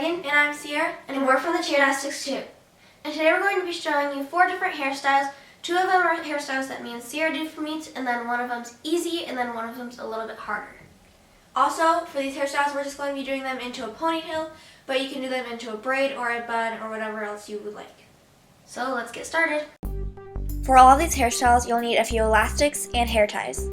Megan. And I'm Sierra. And we're from the Gymnastics too. And today we're going to be showing you 4 different hairstyles. 2 of them are hairstyles that me and Sierra do for meets, and then one of them's easy, and then one of them's a little bit harder. Also, for these hairstyles, we're just going to be doing them into a ponytail, but you can do them into a braid or a bun or whatever else you would like. So let's get started. For all of these hairstyles, you'll need a few elastics and hair ties.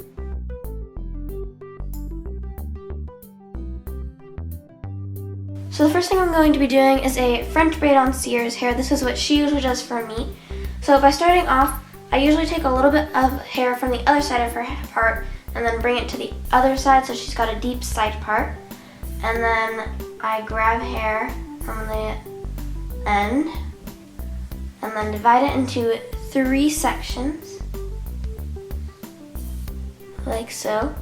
So the first thing I'm going to be doing is a French braid on Sierra's hair. This is what she usually does for me. So by starting off, I usually take a little bit of hair from the other side of her part and then bring it to the other side so she's got a deep side part. And then I grab hair from the end and then divide it into 3 sections, like so.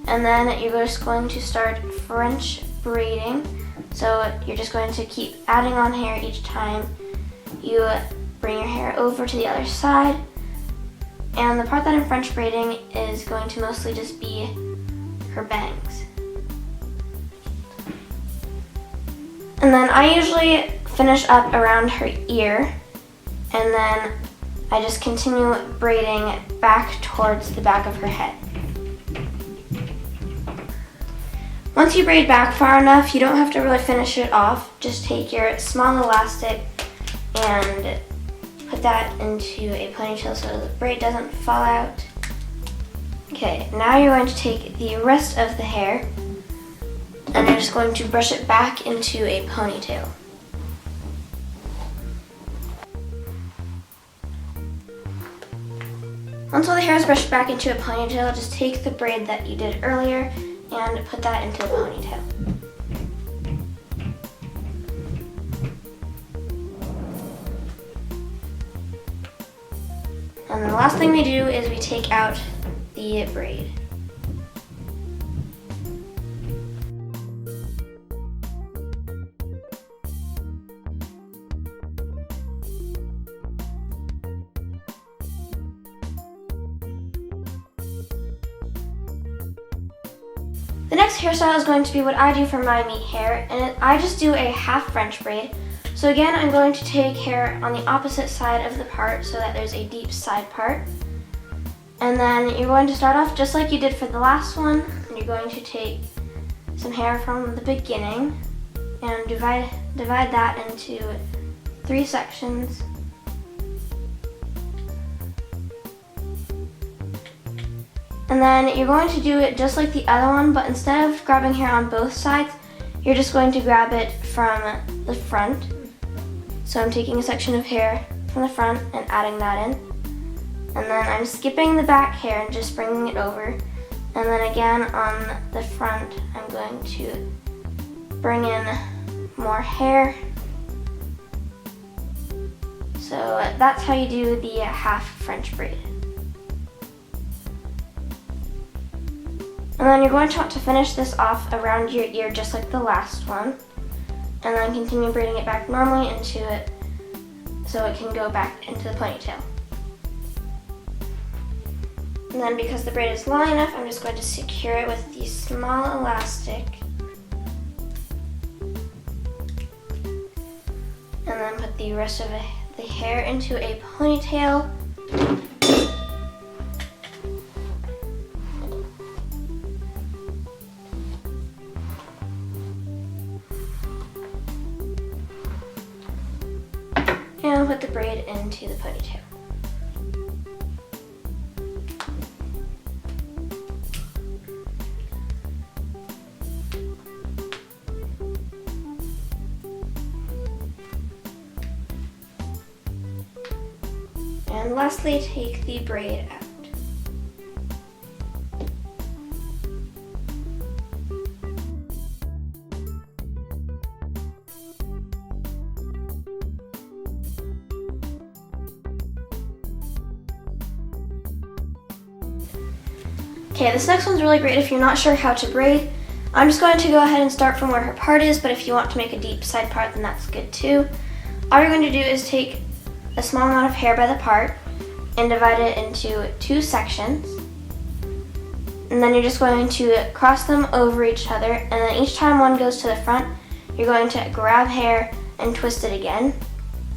And then you're just going to start French braiding. So you're just going to keep adding on hair each time you bring your hair over to the other side. And the part that I'm French braiding is going to mostly just be her bangs. And then I usually finish up around her ear, and then I just continue braiding back towards the back of her head. Once you braid back far enough, you don't have to really finish it off. Just take your small elastic and put that into a ponytail so the braid doesn't fall out. Okay, now you're going to take the rest of the hair and you're just going to brush it back into a ponytail. Once all the hair is brushed back into a ponytail, just take the braid that you did earlier and put that into the ponytail. And then the last thing we do is we take out the braid. The next hairstyle is going to be what I do for my meet hair, and I just do a half French braid. So again, I'm going to take hair on the opposite side of the part so that there's a deep side part. And then you're going to start off just like you did for the last one, and you're going to take some hair from the beginning and divide that into 3 sections. And then you're going to do it just like the other one, but instead of grabbing hair on both sides, you're just going to grab it from the front. So I'm taking a section of hair from the front and adding that in. And then I'm skipping the back hair and just bringing it over. And then again on the front, I'm going to bring in more hair. So that's how you do the half French braid. And then you're going to want to finish this off around your ear just like the last one. And then continue braiding it back normally into it so it can go back into the ponytail. And then because the braid is long enough, I'm just going to secure it with the small elastic. And then put the rest of the hair into a ponytail. And put the braid into the ponytail. And lastly, take the braid out. Okay, this next one's really great if you're not sure how to braid. I'm just going to go ahead and start from where her part is, but if you want to make a deep side part, then that's good too. All you're going to do is take a small amount of hair by the part and divide it into 2 sections. And then you're just going to cross them over each other, and then each time one goes to the front, you're going to grab hair and twist it again,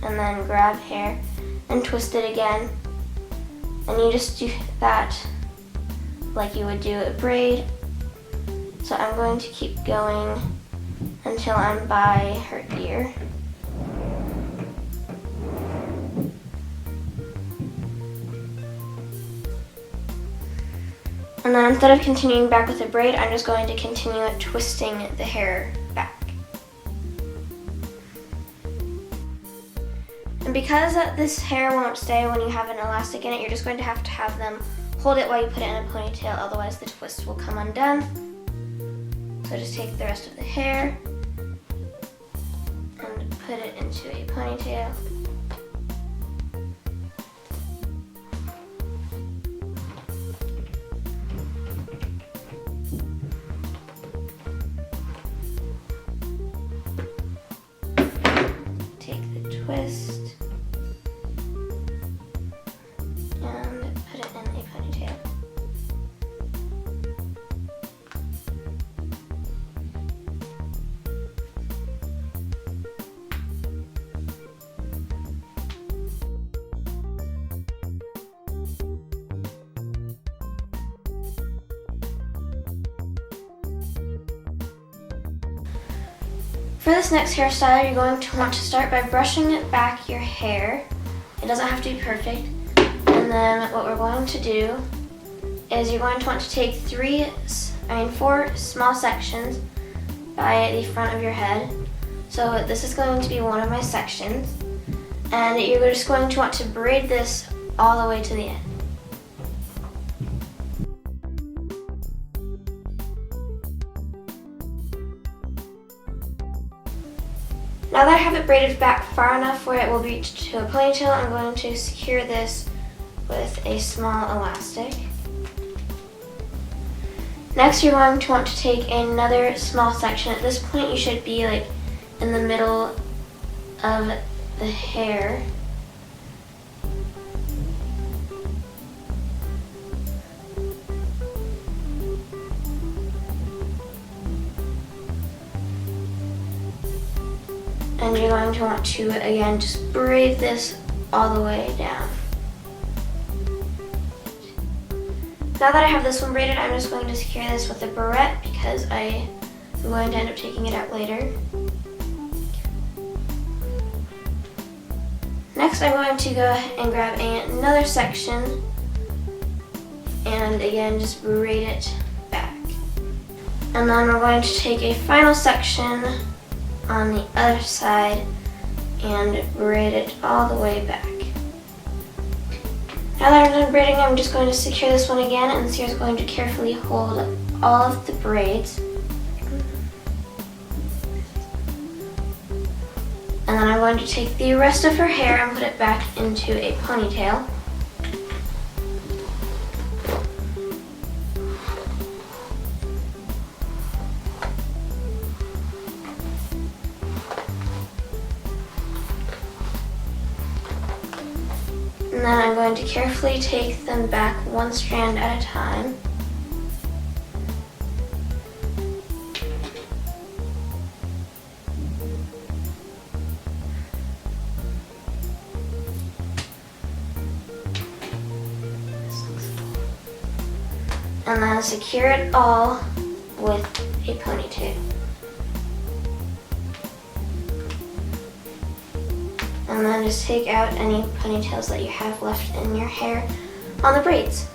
and then grab hair and twist it again. And you just do that like you would do a braid. So I'm going to keep going until I'm by her ear. And then instead of continuing back with the braid, I'm just going to continue twisting the hair back. And because this hair won't stay when you have an elastic in it, you're just going to have them hold it while you put it in a ponytail, otherwise the twist will come undone. So just take the rest of the hair and put it into a ponytail. Take the twist and put it in a ponytail. For this next hairstyle, you're going to want to start by brushing back your hair. It doesn't have to be perfect. And then what we're going to do is you're going to want to take 4 small sections by the front of your head. So this is going to be one of my sections. And you're just going to want to braid this all the way to the end. Now that I have it braided back far enough where it will reach to a ponytail, I'm going to secure this with a small elastic. Next, you're going to want to take another small section. At this point, you should be like in the middle of the hair. And you're going to want to, again, just braid this all the way down. Now that I have this one braided, I'm just going to secure this with a barrette because I am going to end up taking it out later. Next, I'm going to go and grab another section and again, just braid it back. And then we're going to take a final section on the other side and braid it all the way back. Now that I'm done braiding, I'm just going to secure this one again, and Sierra's going to carefully hold all of the braids. And then I'm going to take the rest of her hair and put it back into a ponytail. And then I'm going to carefully take them back one strand at a time. And then secure it all with a ponytail. And then just take out any ponytails that you have left in your hair on the braids.